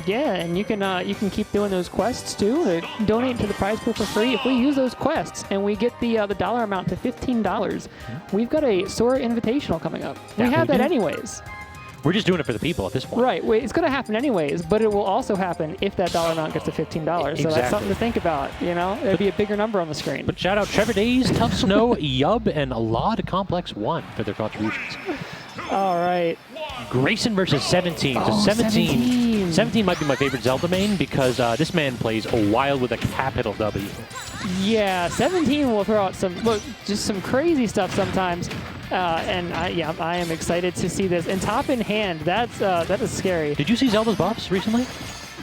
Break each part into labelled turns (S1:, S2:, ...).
S1: Yeah, and you can keep doing those quests too. Donate to the prize pool for free. If we use those quests and we get the dollar amount to $15, we've got a Sora Invitational coming up. We have that anyways.
S2: We're just doing it for the people at this point.
S1: Right. It's going to happen anyways, but it will also happen if that dollar amount gets to $15.
S2: Exactly.
S1: So that's something to think about. You know, it'd be a bigger number on the screen.
S2: But shout out Trevor Days, Tough Snow, Yub, and Laud Complex 1 for their contributions.
S1: All right.
S2: Grayson versus 17. So 17 might be my favorite Zelda main because this man plays wild with a capital W.
S1: Yeah, 17 will throw out just some crazy stuff sometimes. And I am excited to see this. And top in hand, that is scary.
S2: Did you see Zelda's buffs recently?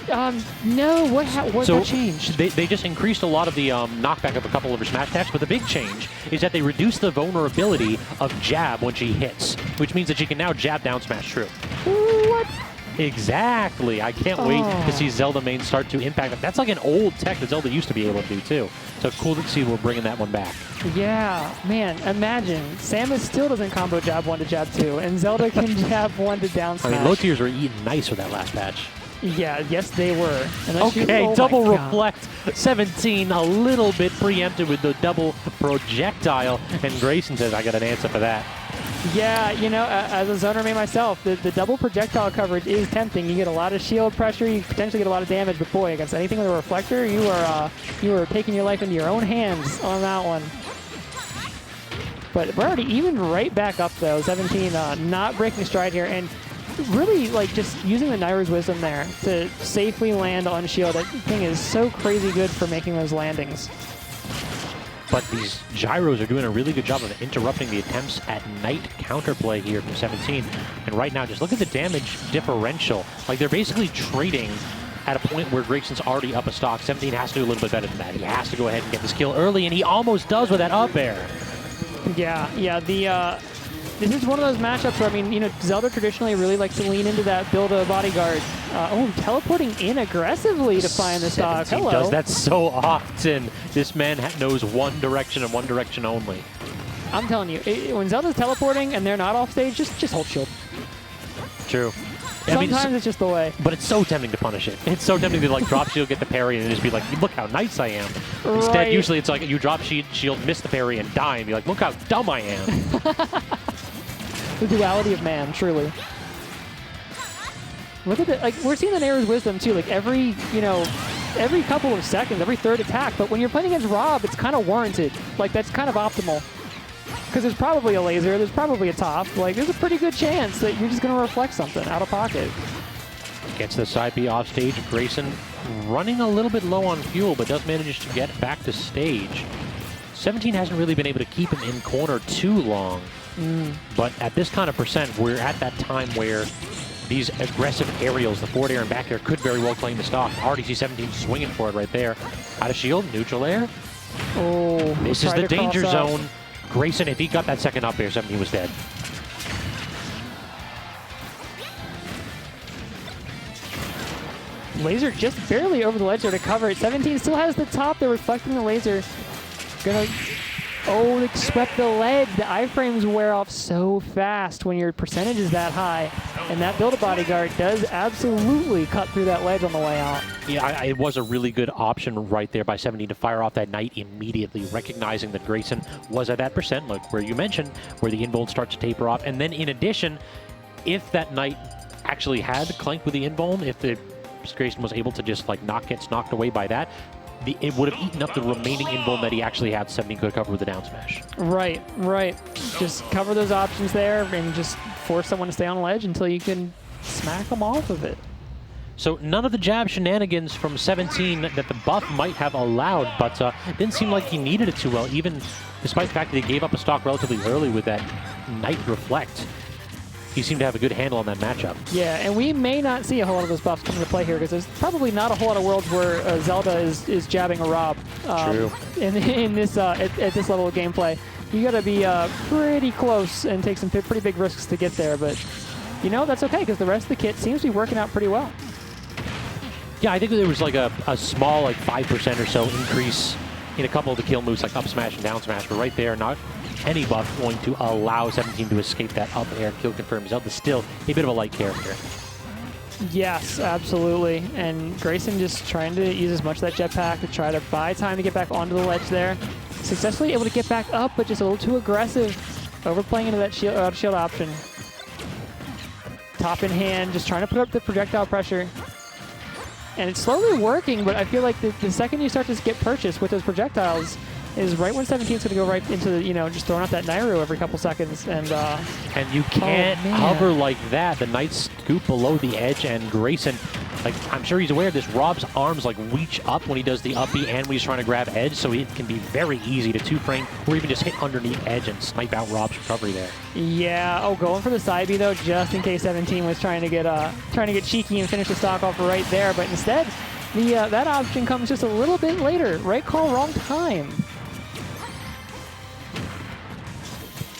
S1: No. What changed?
S2: They just increased a lot of the knockback of a couple of her smash attacks, but the big change is that they reduced the vulnerability of jab when she hits, which means that she can now jab down smash true.
S1: What?
S2: Exactly. I can't wait to see Zelda main start to impact. That's like an old tech that Zelda used to be able to do too. So cool to see we're bringing that one back.
S1: Yeah, man, imagine. Samus still doesn't combo jab 1 to jab 2, and Zelda can jab 1 to down smash.
S2: I mean, low tiers were eating nice with that last patch.
S1: Yeah, yes they were.
S2: Okay, double reflect. 17 a little bit preempted with the double projectile, and Grayson says, I got an answer for that.
S1: Yeah, you know, as a zoner main myself, the double projectile coverage is tempting. You get a lot of shield pressure, you potentially get a lot of damage, but boy, against anything with a reflector, you are taking your life into your own hands on that one. But we're already even right back up though. 17 not breaking stride here, and really like just using the Nairu's Wisdom there to safely land on shield. That thing is so crazy good for making those landings.
S2: But these gyros are doing a really good job of interrupting the attempts at night counterplay here from 17. And right now, just look at the damage differential. Like, they're basically trading at a point where Grayson's already up a stock. 17 has to do a little bit better than that. He has to go ahead and get this kill early, and he almost does with that up air.
S1: Yeah, this is one of those matchups where, I mean, you know, Zelda traditionally really likes to lean into that build a bodyguard. Teleporting in aggressively to find the stock. Hello.
S2: He does that so often. This man knows one direction and one direction only.
S1: I'm telling you, when Zelda's teleporting and they're not off stage, just hold shield.
S2: True.
S1: Sometimes it's just the way.
S2: But it's so tempting to punish it. It's so tempting to like drop shield, get the parry, and just be like, look how nice I am.
S1: Right.
S2: Instead, usually it's like you drop shield, miss the parry, and die, and be like, look how dumb I am.
S1: The duality of man, truly. Look at it. Like, we're seeing the Nairu's Wisdom too. Like every couple of seconds, every third attack. But when you're playing against Rob, it's kind of warranted. Like, that's kind of optimal. Because there's probably a laser, there's probably a top. Like, there's a pretty good chance that you're just going to reflect something out of pocket.
S2: Gets the side B off stage. Grayson running a little bit low on fuel, but does manage to get back to stage. 17 hasn't really been able to keep him in corner too long. But at this kind of percent, we're at that time where these aggressive aerials, the forward air and back air, could very well claim the stock. Already see 17 swinging for it right there. Out of shield, neutral air.
S1: Oh,
S2: this is the danger zone. Grayson, if he got that second up air, 17 was dead.
S1: Laser just barely over the ledge there to cover it. 17 still has the top. They're reflecting the laser. They swept the ledge. The iframes wear off so fast when your percentage is that high. And that Build-A-Bodyguard does absolutely cut through that ledge on the way out.
S2: Yeah, it was a really good option right there by 17 to fire off that Knight immediately, recognizing that Grayson was at that percent, like where you mentioned, where the invuln starts to taper off. And then in addition, if that Knight actually had clanked with the invuln, if the Grayson was able to just like gets knocked away by that, it would have eaten up the remaining invuln that he actually had. 17 could cover with the down smash.
S1: Right. Just cover those options there and just force someone to stay on ledge until you can smack them off of it.
S2: So none of the jab shenanigans from 17 that the buff might have allowed, but didn't seem like he needed it too well, even despite the fact that he gave up a stock relatively early with that Knight Reflect. He seemed to have a good handle on that matchup.
S1: Yeah, and we may not see a whole lot of those buffs come into play here because there's probably not a whole lot of worlds where Zelda is jabbing a Rob.
S2: True.
S1: In this at this level of gameplay, you got to be pretty close and take some pretty big risks to get there. But you know that's okay because the rest of the kit seems to be working out pretty well.
S2: Yeah, I think there was like a small like 5% or so increase in a couple of the kill moves like up smash and down smash, but right there, not any buff going to allow 17 to escape that up air kill confirm. Zelda's still a bit of a light character.
S1: Yes, absolutely. And Grayson just trying to use as much of that jetpack to try to buy time to get back onto the ledge there. Successfully able to get back up, but just a little too aggressive. Overplaying into that shield option. Top in hand, just trying to put up the projectile pressure. And it's slowly working, but I feel like the second you start to get purchased with those projectiles is right when 17's going to go right into the, just throwing out that Nairu every couple seconds. And
S2: you can't hover like that. The Knights scoop below the edge, and Grayson, I'm sure he's aware of this. Rob's arms reach up when he does the up B and when he's trying to grab edge, so it can be very easy to two-frame or even just hit underneath edge and snipe out Rob's recovery there.
S1: Yeah. Oh, going for the side B though, just in case 17 was trying to get cheeky and finish the stock off right there, but instead, that option comes just a little bit later. Right call, wrong time.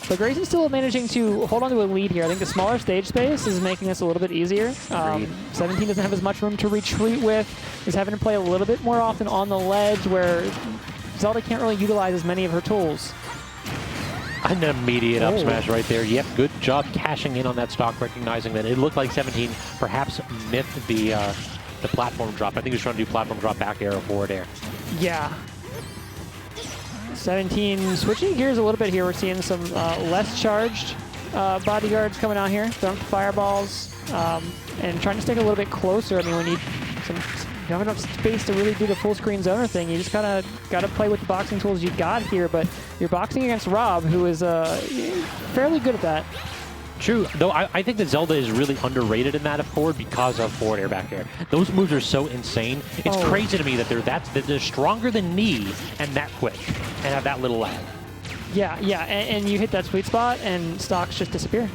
S1: But Grayson's still managing to hold on to a lead here. I think the smaller stage space is making this a little bit easier. 17 doesn't have as much room to retreat with. He's having to play a little bit more often on the ledge where Zelda can't really utilize as many of her tools.
S2: An immediate up smash right there. Yep, good job cashing in on that stock, recognizing that it looked like 17 perhaps missed the platform drop. I think he was trying to do platform drop back air or forward air.
S1: Yeah. 17 switching gears a little bit here. We're seeing some less charged bodyguards coming out here, throwing fireballs, and trying to stick a little bit closer. I mean, we need you don't have enough space to really do the full screen zoner thing. You just gotta play with the boxing tools you got here, but you're boxing against Rob, who is fairly good at that.
S2: True, though I think that Zelda is really underrated in that forward because of forward air, back air. Those moves are so insane. It's crazy to me that they're stronger than me and that quick and have that little lag.
S1: Yeah, and you hit that sweet spot and stocks just disappear.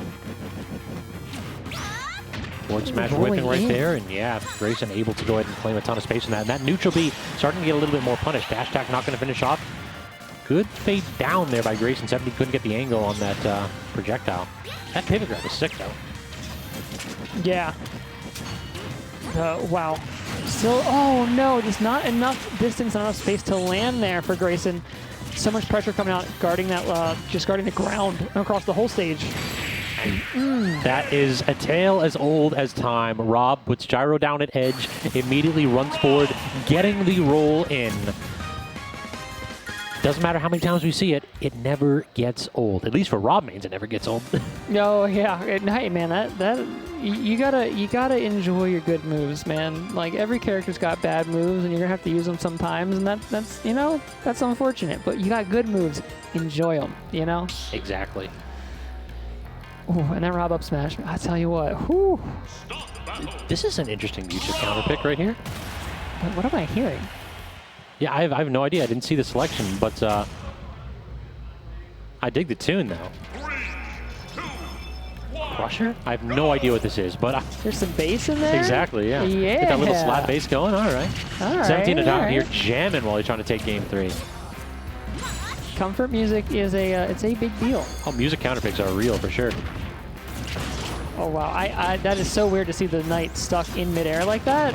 S2: Forward smash whipping right there, and yeah, Grayson able to go ahead and claim a ton of space in that. And that neutral B starting to get a little bit more punished. Dash attack not going to finish off. Good fade down there by Grayson. 70 couldn't get the angle on that projectile. That pivot grab is sick, though.
S1: Yeah. Wow. Still, oh no, just not enough distance, not enough space to land there for Grayson. So much pressure coming out, guarding that, just guarding the ground across the whole stage.
S2: That is a tale as old as time. Rob puts gyro down at edge, immediately runs forward, getting the roll in. Doesn't matter how many times we see it, it never gets old. At least for Rob mains, it never gets old.
S1: No, yeah. Hey, man, that you gotta enjoy your good moves, man. Like, every character's got bad moves, and you're gonna have to use them sometimes, and that's unfortunate. But you got good moves, enjoy them,
S2: Exactly.
S1: Ooh, and that Rob up smash, I tell you what, whew.
S2: This is an interesting future counter pick right here.
S1: What am I hearing?
S2: Yeah, I have no idea. I didn't see the selection, but I dig the tune, though. 3, 2, 1. Crusher? I have no idea what this is, but...
S1: There's some bass in there?
S2: Exactly, yeah.
S1: Yeah.
S2: Get that little slap bass going. All right. 17 to top here, jamming while he's trying to take game 3.
S1: Comfort music is it's a big deal.
S2: Oh, music counterpicks are real for sure.
S1: Oh, wow. That is so weird to see the Knight stuck in midair like that.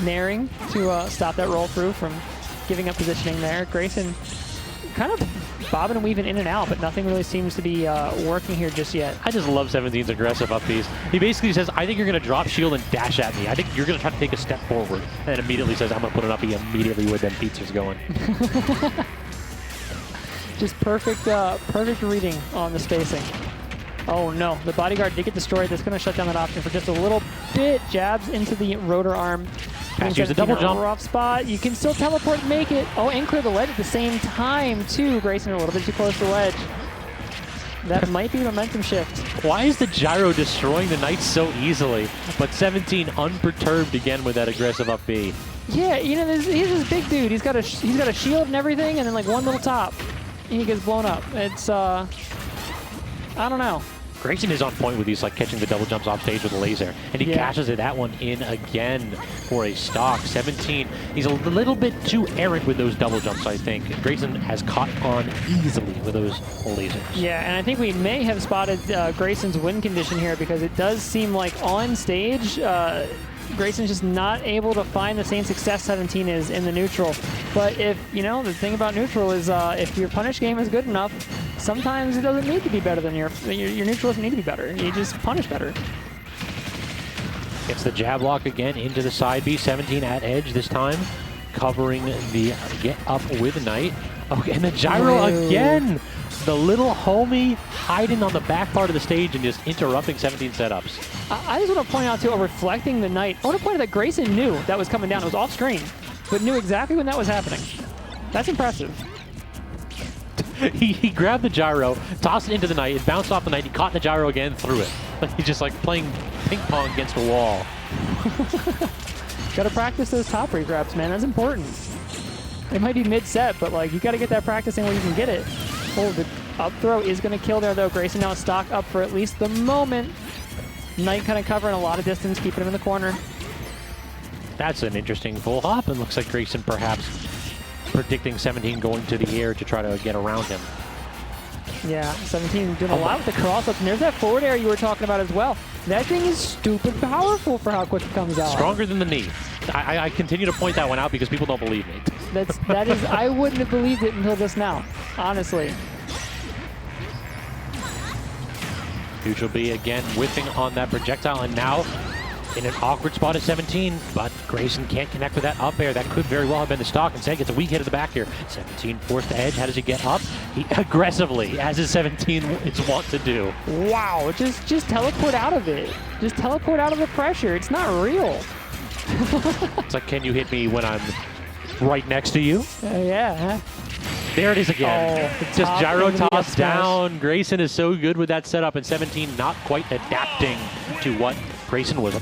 S1: Naring to stop that roll through from giving up positioning there. Grayson kind of bobbing and weaving in and out, but nothing really seems to be working here just yet.
S2: I just love 17's aggressive up Bs. He basically says, I think you're going to drop shield and dash at me. I think you're going to try to take a step forward. And then immediately says, I'm going to put an up B immediately with them pizzas going.
S1: Just perfect reading on the spacing. Oh no, the bodyguard did get destroyed. That's going to shut down that option for just a little bit. Jabs into the rotor arm.
S2: Use the double jump.
S1: Rough spot. You can still teleport and make it. Oh, and clear the ledge at the same time, too. Grayson a little bit too close to the ledge. That might be momentum shift.
S2: Why is the gyro destroying the Knights so easily? But 17 unperturbed again with that aggressive up B.
S1: Yeah, he's this big dude. He's got a shield and everything, and then like one little top, and he gets blown up. It's I don't know.
S2: Grayson is on point with these, catching the double jumps off stage with a laser. And he cashes that one in again for a stock. 17, he's a little bit too errant with those double jumps, I think. Grayson has caught on easily with those lasers.
S1: Yeah, and I think we may have spotted Grayson's win condition here, because it does seem like on stage, Grayson's just not able to find the same success 17 is in the neutral. But if, the thing about neutral is if your punish game is good enough, sometimes it doesn't need to be better than your neutral doesn't need to be better. You just punish better.
S2: Gets the jab lock again into the side B. 17 at edge this time, covering the get up with Knight. Okay, and the gyro again. The little homie hiding on the back part of the stage and just interrupting 17 setups.
S1: I just want to point out, too, reflecting the Knight. I want to point out that Grayson knew that was coming down. It was off screen, but knew exactly when that was happening. That's impressive.
S2: He grabbed the gyro, tossed it into the Knight, it bounced off the Knight, he caught the gyro again, threw it. Like he's just like playing ping pong against a wall.
S1: Got to practice those top regrabs, man. That's important. It might be mid-set, but like you got to get that practicing where you can get it. Oh, the up throw is going to kill there, though. Grayson now stock up for at least the moment. Knight kind of covering a lot of distance, keeping him in the corner.
S2: That's an interesting full hop, and looks like Grayson perhaps predicting 17 going to the air to try to get around him.
S1: Yeah, 17 doing a lot with the cross-ups, and there's that forward air you were talking about as well. That thing is stupid powerful for how quick it comes out.
S2: Stronger than the knee. I continue to point that one out because people don't believe me.
S1: That is, I wouldn't have believed it until just now, honestly.
S2: Neutral B again whiffing on that projectile, and now in an awkward spot at 17, but Grayson can't connect with that up air. That could very well have been the stock. Instead, gets a weak hit at the back here. 17 forced to edge. How does he get up? He aggressively, as his 17 is wont to do.
S1: Wow, just teleport out of it. Just teleport out of the pressure. It's not real.
S2: It's like, can you hit me when I'm right next to you?
S1: Yeah.
S2: There it is again.
S1: Oh,
S2: just gyro toss down. Grayson is so good with that setup, and 17 not quite adapting to what Grayson was